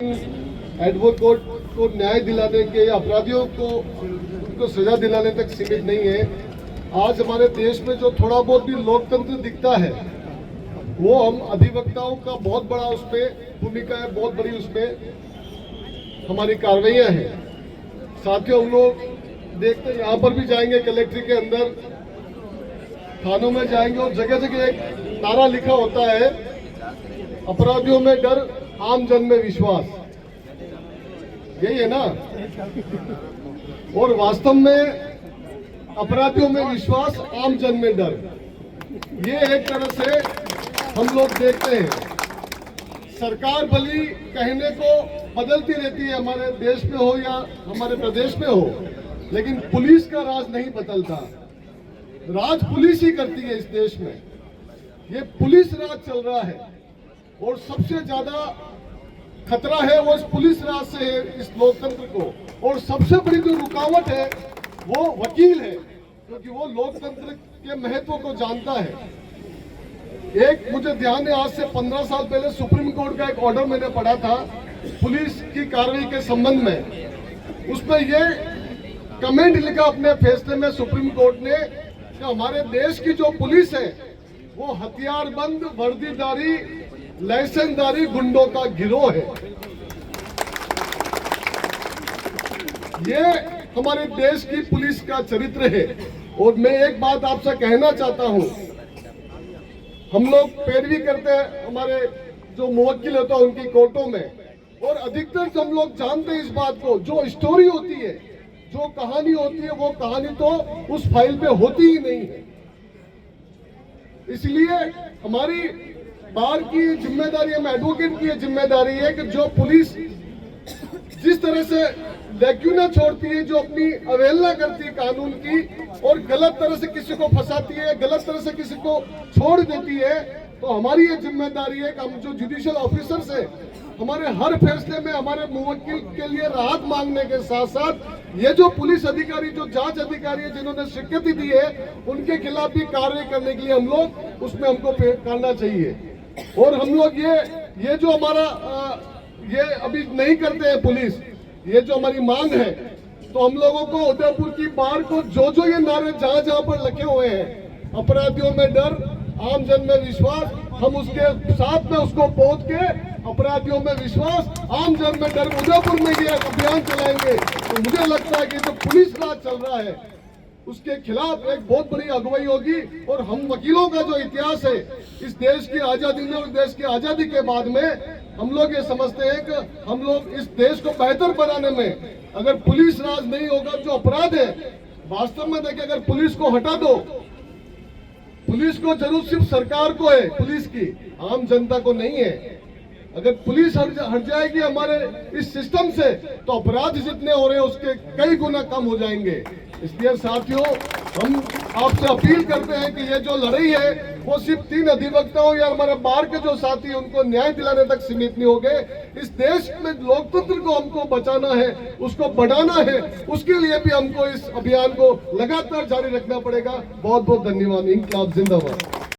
Advocate को न्याय दिलाने के या अपराधियों को उनको सजा दिलाने तक सीमित नहीं है। आज हमारे देश में जो थोड़ा बहुत भी लोकतंत्र दिखता है वो हम अधिवक्ताओं का बहुत बड़ा उसमें भूमिका है, बहुत बड़ी उसमें हमारी कार्रवाइयाँ हैं। साथियों, हम लोग देखते हैं यहाँ पर भी जाएंगे, कलेक्ट्रेट के अंदर थानों में जाएंगे और जगह जगह एक नारा लिखा होता है, अपराधियों में डर, आम जन में विश्वास। यही है ना? और वास्तव में अपराधियों में विश्वास, आम जन में डर, ये एक तरह से हम लोग देखते हैं। सरकार भली कहने को बदलती रहती है, हमारे देश में हो या हमारे प्रदेश में हो, लेकिन पुलिस का राज नहीं बदलता। राज पुलिस ही करती है इस देश में। ये पुलिस राज चल रहा है और सबसे ज्यादा खतरा है वो इस पुलिस राज से है, इस लोकतंत्र को। और सबसे बड़ी जो रुकावट है वो वकील है, क्योंकि वो लोकतंत्र के महत्व को जानता है। एक मुझे ध्यान है, आज से 15 साल पहले सुप्रीम कोर्ट का एक ऑर्डर मैंने पढ़ा था पुलिस की कार्रवाई के संबंध में। उसमें ये कमेंट लिखा अपने फैसले में सुप्रीम कोर्ट ने कि हमारे देश की जो पुलिस है वो हथियारबंद, वर्दीधारी, लाइसेंसधारी गुंडों का गिरोह है। ये हमारे देश की पुलिस का चरित्र है। और मैं एक बात आपसे कहना चाहता हूं, हम लोग पैरवी करते हैं हमारे जो मुवक्किल होता है उनकी कोर्टों में, और अधिकतर हम लोग जानते हैं इस बात को, जो स्टोरी होती है, जो कहानी होती है, वो कहानी तो उस फाइल पे होती ही नहीं है। इसलिए हमारी बार की जिम्मेदारी, हम एडवोकेट की जिम्मेदारी है कि जो पुलिस जिस तरह से लैक्यूना छोड़ती है, जो अपनी अवहेलना करती है कानून की और गलत तरह से किसी को फंसाती है, गलत तरह से किसी को छोड़ देती है, तो हमारी ये जिम्मेदारी है कि हम जो जुडिशियल ऑफिसर्स है, हमारे हर फैसले में हमारे मुवक्किल के लिए राहत मांगने के साथ साथ ये जो पुलिस अधिकारी, जो जांच अधिकारी है जिन्होंने शिकायत दी है, उनके खिलाफ भी कार्रवाई करने के लिए हम लोग उसमें हमको करना चाहिए। और हम लोग ये जो हमारा ये अभी नहीं करते हैं पुलिस, ये जो हमारी मांग है, तो हम लोगों को उदयपुर की बार को जो ये नारे जहां जहां पर लिखे हुए हैं, अपराधियों में डर, आम जन में विश्वास, हम उसके साथ में उसको पहुंच के अपराधियों में विश्वास, आम जन में डर, उदयपुर में ये अभियान चलाएंगे। तो मुझे लगता है कि जो पुलिस राज चल रहा है उसके खिलाफ एक बहुत बड़ी अगुवाई होगी। और हम वकीलों का जो इतिहास है इस देश की आजादी में और देश की आजादी के बाद में, हम लोग ये समझते हैं कि हम लोग इस देश को बेहतर बनाने में, अगर पुलिस राज नहीं होगा, जो अपराध है वास्तव में देखिए, अगर पुलिस को हटा दो, पुलिस को जरूरत सिर्फ सरकार को है, पुलिस की, आम जनता को नहीं है। अगर पुलिस हट जाएगी हमारे इस सिस्टम से, तो अपराध जितने हो रहे हैं उसके कई गुना कम हो जाएंगे। इसलिए साथियों, हम आपसे अपील करते हैं कि ये जो लड़ाई है वो सिर्फ 3 अधिवक्ताओं या हमारे बार के जो साथी उनको न्याय दिलाने तक सीमित नहीं हो गए। इस देश में लोकतंत्र को हमको बचाना है, उसको बढ़ाना है, उसके लिए भी हमको इस अभियान को लगातार जारी रखना पड़ेगा। बहुत बहुत धन्यवाद। इंकलाब जिंदाबाद।